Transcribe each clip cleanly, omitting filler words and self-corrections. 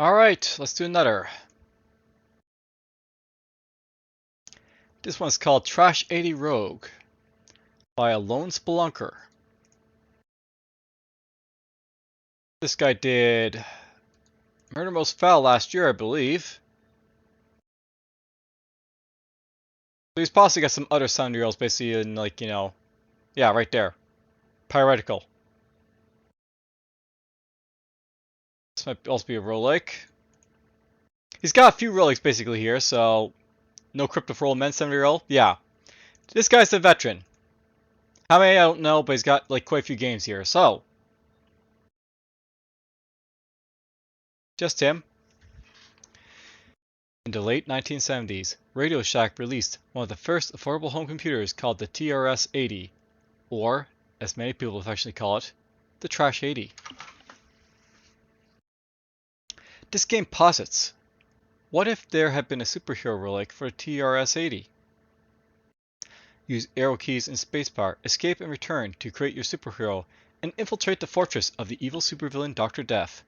Alright, let's do another. This one's called TRASH-80 Rogue by a lone spelunker. This guy did Murder Most Foul last year, I believe. So he's possibly got some other 7-year-olds basically in, like, yeah, right there. Piratical. This might also be a Roguelike. He's got a few Roguelikes basically here, so no Crypto for Old Men 7-year-old. Yeah. This guy's a veteran. How many I don't know, but he's got like quite a few games here, so just him. In the late 1970s, Radio Shack released one of the first affordable home computers called the TRS-80, or, as many people affectionately call it, the TRASH-80. This game posits, what if there had been a superhero relic for the TRS-80? Use arrow keys and spacebar, escape and return to create your superhero, and infiltrate the fortress of the evil supervillain Dr. Death.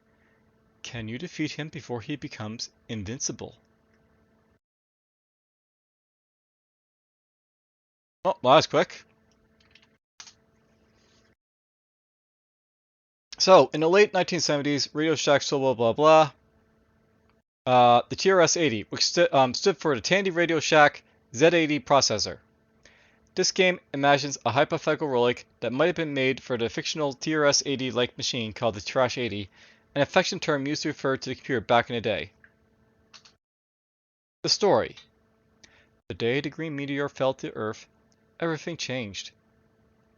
Can you defeat him before he becomes invincible? Oh, well, that was quick. So, in the late 1970s, Radio Shack sold blah blah blah. The TRS-80, which stood for the Tandy Radio Shack Z80 processor. This game imagines a hypothetical relic that might have been made for the fictional TRS-80-like machine called the TRASH-80, an affectionate term used to refer to the computer back in the day. The story. The day the green meteor fell to Earth, everything changed.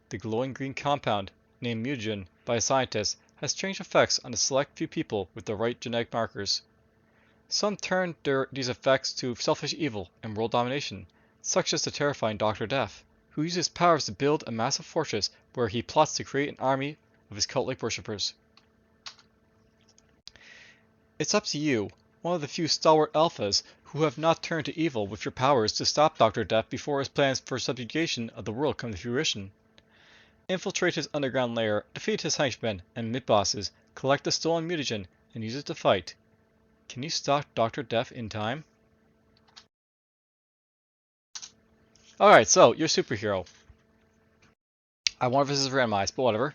The glowing green compound, named mutagen by scientists, has strange effects on a select few people with the right genetic markers. Some turn these effects to selfish evil and world domination, such as the terrifying Dr. Death, who uses powers to build a massive fortress where he plots to create an army of his cult-like worshippers. It's up to you, one of the few stalwart alphas who have not turned to evil with your powers, to stop Dr. Death before his plans for subjugation of the world come to fruition. Infiltrate his underground lair, defeat his henchmen and mid-bosses, collect the stolen mutagen, and use it to fight. Can you stop Dr. Death in time? Alright, so, your superhero. I wonder if this is randomized, but whatever.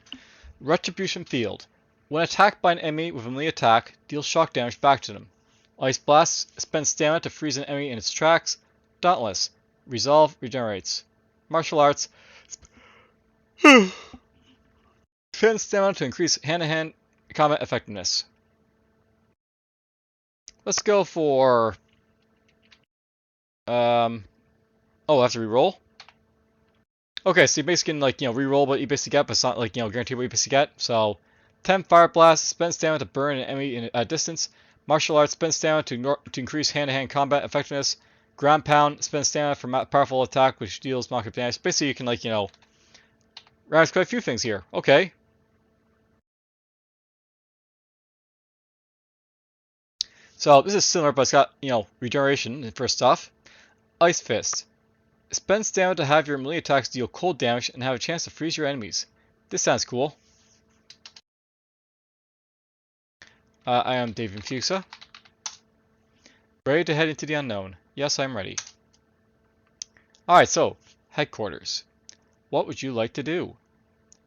Retribution Field. When attacked by an enemy with a melee attack, deal shock damage back to them. Ice Blast. Spend stamina to freeze an enemy in its tracks. Dauntless. Resolve regenerates. Martial Arts. Spend stamina to increase hand-to-hand combat effectiveness. Let's go for... oh, I have to reroll? Okay, so you basically can, like, reroll what you basically get, but it's not, like, guarantee what you basically get. So, 10 Fire Blast, spend stamina to burn an enemy at distance. Martial Arts, spend stamina to increase hand-to-hand combat effectiveness. Ground Pound, spend stamina for powerful attack, which deals knockback damage. Basically, you can, like, rise quite a few things here. Okay. So, this is similar, but it's got, regeneration for stuff. Ice Fist. Spend stamina to have your melee attacks deal cold damage and have a chance to freeze your enemies. This sounds cool. I am DFuxa. Ready to head into the unknown. Yes, I'm ready. Alright, so, headquarters. What would you like to do?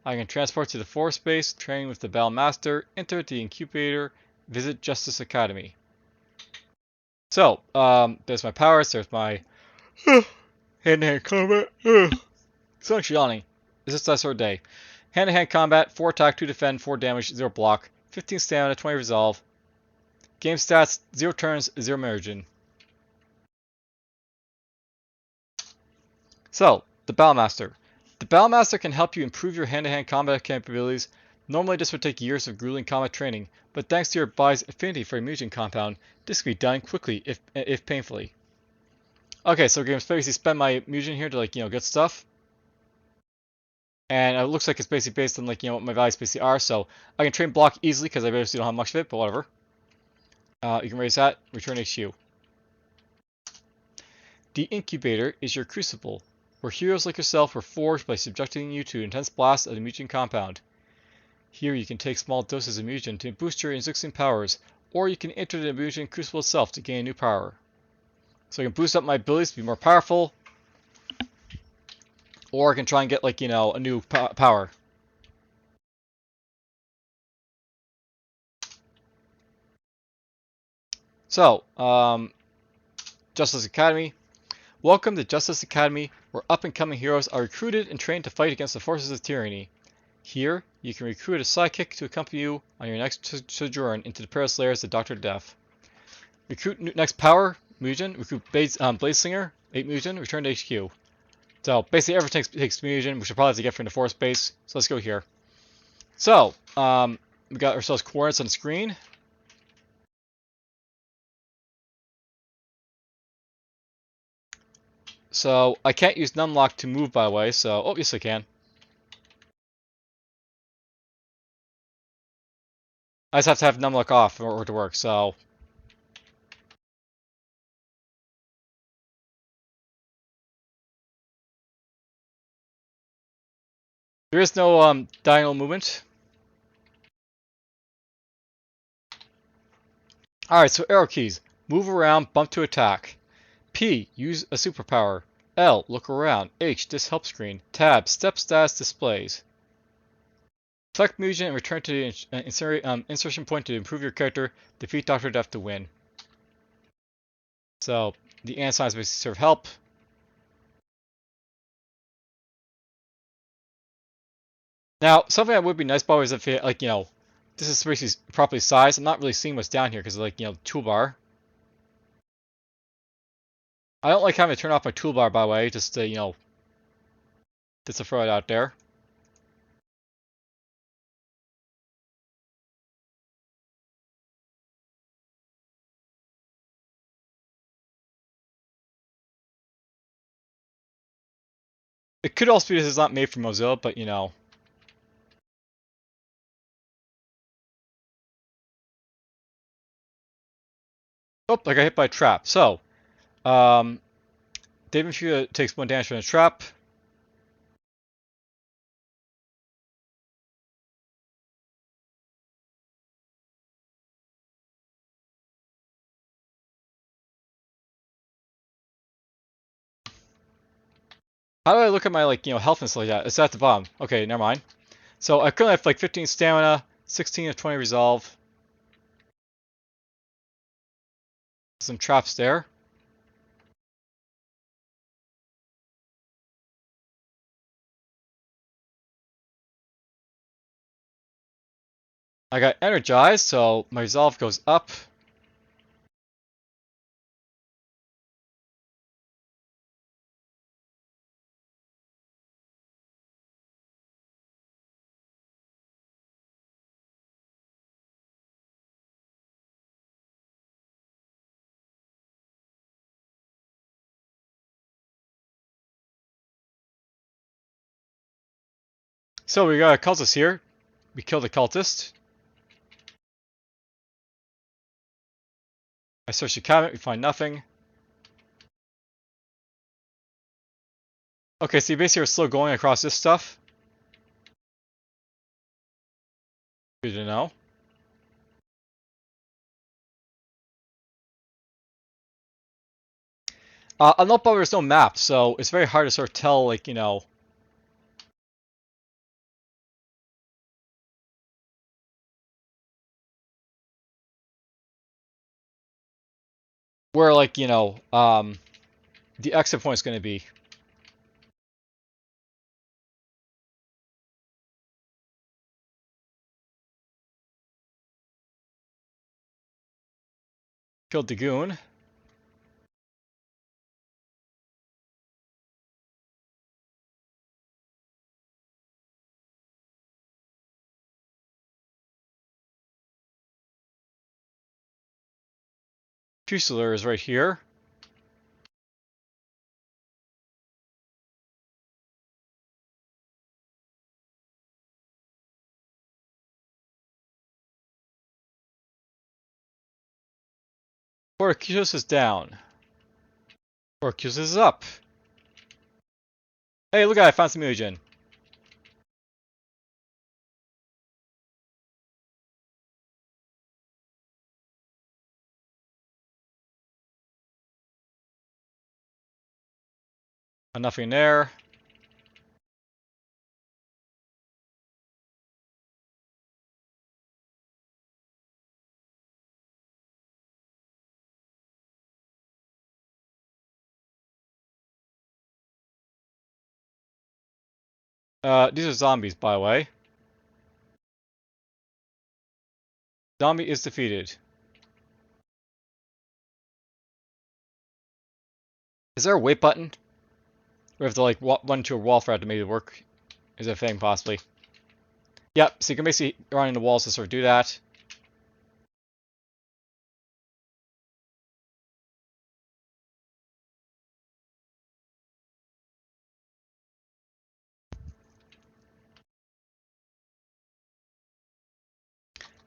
I can transport to the Force Base, train with the Battle Master, enter the incubator, visit Justice Academy. So, there's my powers, there's my hand-to-hand combat. So much yawning. Is this that sort of day? Hand-to-hand combat, 4 attack, 2 defend, 4 damage, 0 block, 15 stamina, 20 resolve. Game stats, 0 turns, 0 margin. So, the Battlemaster. The Battlemaster can help you improve your hand-to-hand combat capabilities. Normally this would take years of grueling combat training, but thanks to your body's affinity for a mutagen compound, this can be done quickly, if painfully. Okay, so I'm going to basically spend my mutagen here to, like, get stuff. And it looks like it's basically based on, like, what my values basically are, so I can train block easily because I basically don't have much of it, but whatever. You can raise that, return HU. The incubator is your crucible, where heroes like yourself were forged by subjecting you to intense blasts of the mutagen compound. Here you can take small doses of mutagen to boost your existing powers, or you can enter the Mutagen Crucible itself to gain new power. So I can boost up my abilities to be more powerful, or I can try and get, like, you know, a new power. So, Justice Academy. Welcome to Justice Academy, where up-and-coming heroes are recruited and trained to fight against the forces of tyranny. Here, you can recruit a sidekick to accompany you on your next sojourn into the perilous lairs of Dr. Death. Recruit next power, Mutagen. Recruit Bladeslinger, 8 Mutagen, return to HQ. So, basically everything takes Mutagen, which we'll probably have to get from the force base. So let's go here. So, we got ourselves coordinates on the screen. So, I can't use numlock to move, by the way, so... Oh, yes I can. I just have to have numlock off in order to work, so... There is no diagonal movement. Alright, so arrow keys. Move around, bump to attack. P, use a superpower. L, look around. H, this help screen. Tab, step status displays. Select Mutagen and return to the insertion point to improve your character. Defeat Dr. Death to win. So, the and signs basically serve help. Now, something that would be nice, by the way, is if it, like, you know, this is basically properly sized. I'm not really seeing what's down here because, like, you know, toolbar. I don't like having to turn off my toolbar, by the way, just to, you know, just to throw it out there. It could also be this is not made for Mozilla, but, you know. Oh, I got hit by a trap. So, DFuxa takes 1 damage from the trap. How do I look at my, like, you know, health and stuff like that? It's at the bottom. Okay, never mind. So I currently have like 15 stamina, 16 of 20 resolve. Some traps there. I got energized, so my resolve goes up. So we got a cultist here. We killed the cultist. I search the cabinet, we find nothing. Okay, so you basically are still going across this stuff. Good to know. I know, but there's no map, so it's very hard to sort of tell, like, you know, where, like, you know, the exit point is going to be. Killed the goon. Fusilier is right here. Orcus is down. Orcus is up. Hey, look, I found some mutagen. Nothing there. These are zombies, by the way. Zombie is defeated. Is there a wait button? We have to like run to a wall for it to make it work. Is a thing possibly? Yep. So you can basically run into walls to sort of do that.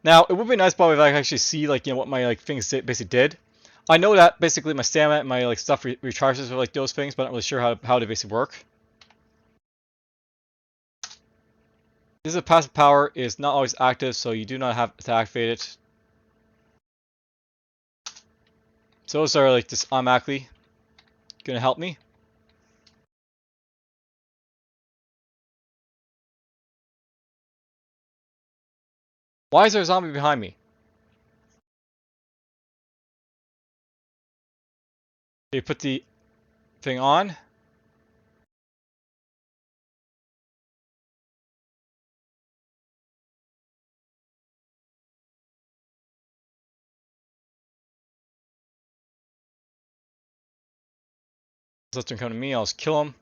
Now it would be nice, probably, if I could actually see like what my like things basically did. I know that basically my stamina and my like stuff recharges with like those things, but I'm not really sure how they basically work. This is a passive power is not always active, so you do not have to activate it. So those are like just automatically gonna help me. Why is there a zombie behind me? Okay, put the thing on. Let them come to me. I'll just kill him.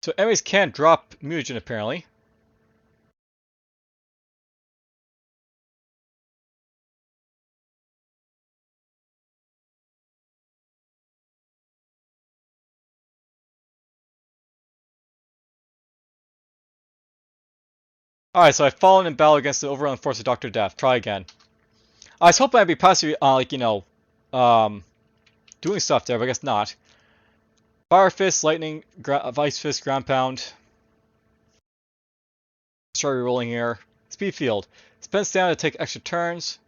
So enemies can't drop mutagen apparently. Alright, so I've fallen in battle against the overrun force of Dr. Death. Try again. I was hoping I'd be possibly, like, doing stuff there, but I guess not. Fire Fist, Lightning, Vice Fist, Ground Pound. Start rolling here. Speed Field. Spend stamina to take extra turns.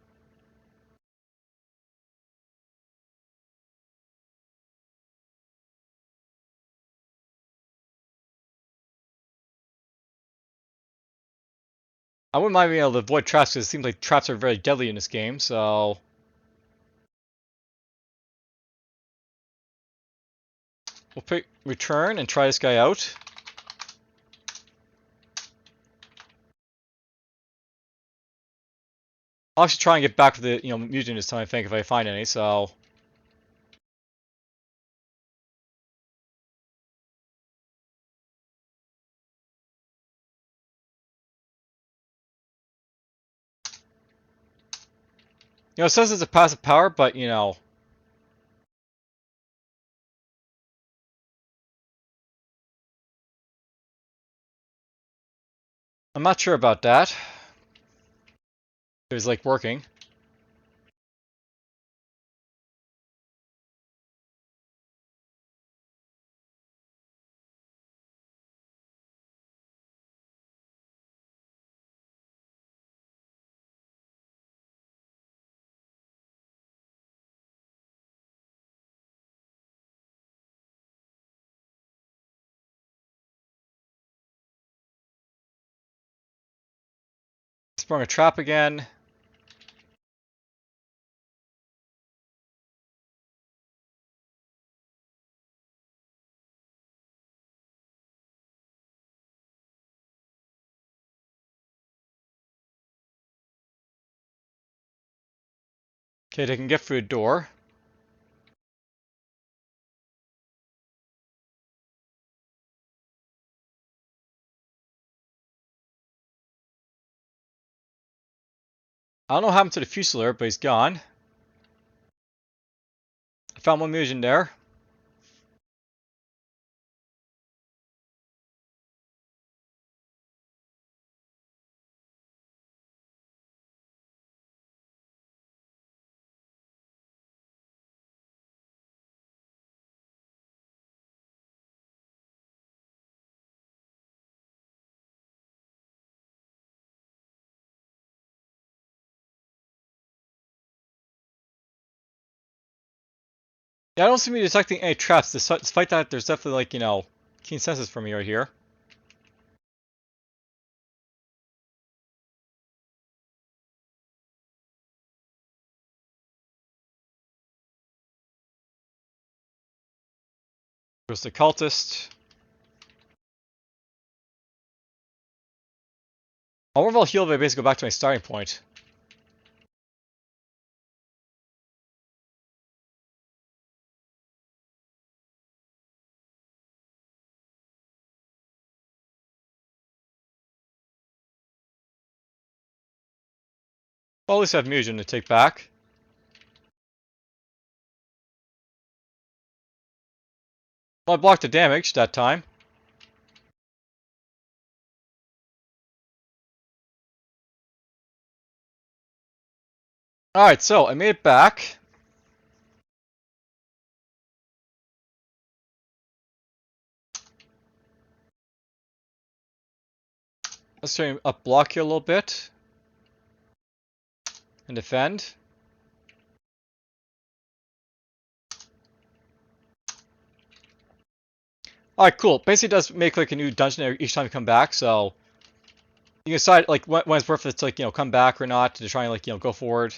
I wouldn't mind being able to avoid traps because it seems like traps are very deadly in this game, so... We'll pick return and try this guy out. I'll actually try and get back to the mutant this time, I think, if I find any, so... it says it's a passive power, but, I'm not sure about that. It was, like, working. Sprung a trap again. Okay, they can get through a door. I don't know what happened to the Fusilier, but he's gone. I found one mutagen there. Yeah, I don't seem to be detecting any traps, despite that there's definitely, like, you know, keen senses for me right here. There's the cultist. I wonder if I'll heal if I basically go back to my starting point. Well, at least I have Mutagen to take back. Well, I blocked the damage that time. Alright, so I made it back. Let's try and up block here a little bit. And defend. Alright, cool. Basically, it does make like a new dungeon each time you come back, so you can decide like when it's worth it to, like, you know, come back or not to try and, like, you know, go forward.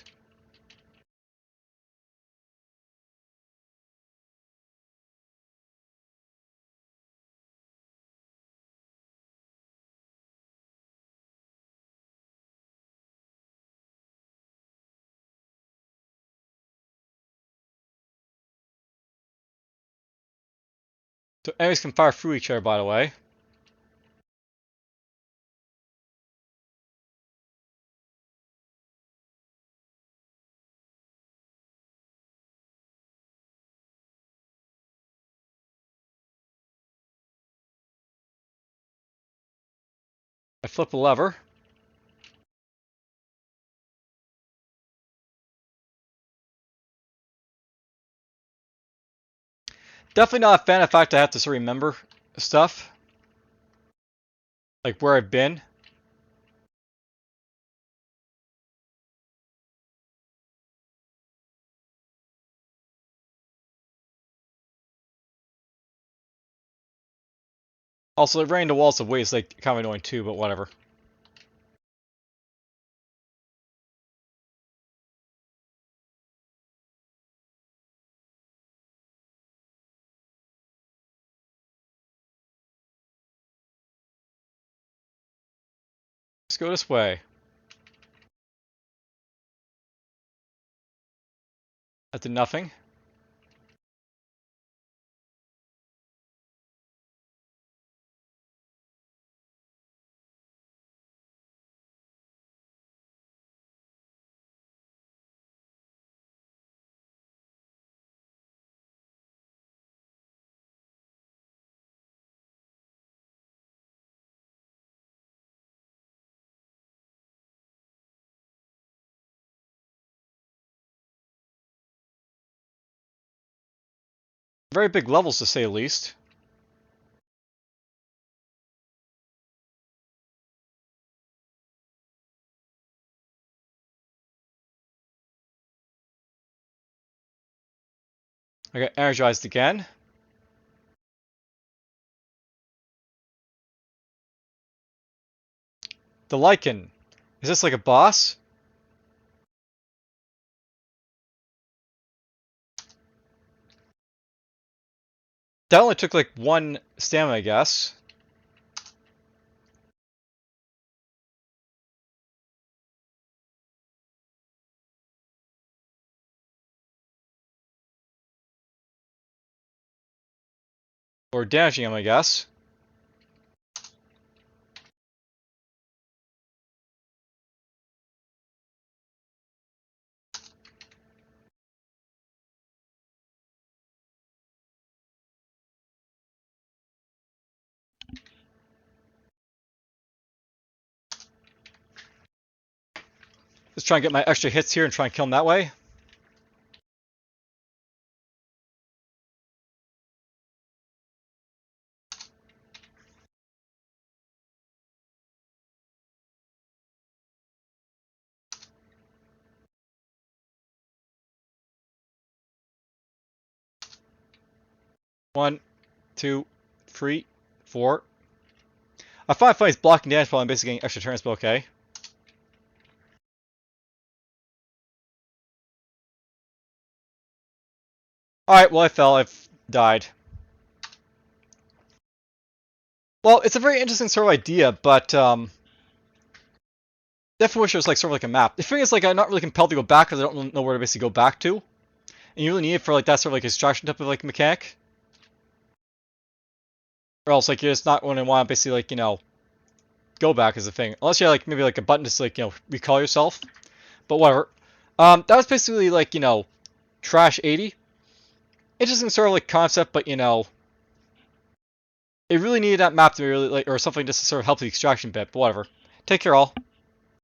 So enemies can fire through each other, by the way. I flip a lever. Definitely not a fan of the fact I have to sort of remember stuff. Like where I've been. Also, running the walls of ways like kind of annoying too, but whatever. Let's go this way. That did nothing. Very big levels to say the least. I got energized again. The Lycan. Is this like a boss? That only took like one stamina, I guess. Or damaging him, I guess. Let's try and get my extra hits here and try and kill him that way. 1, 2, 3, 4. I find it funny it's blocking damage while I'm basically getting extra turns, but okay. Alright, well I fell, I've died. Well, it's a very interesting sort of idea, but definitely wish it was like sort of like a map. The thing is, like, I'm not really compelled to go back because I don't know where to basically go back to. And you really need it for like that sort of like extraction type of like mechanic. Or else like you're just not going to want to basically like, you know, go back as a thing. Unless you have like maybe like a button to like, you know, recall yourself. But whatever. That was basically like, you know, TRASH-80. Interesting sort of like concept, but you know, it really needed that map to be really like, or something just to sort of help the extraction bit, but whatever. Take care all.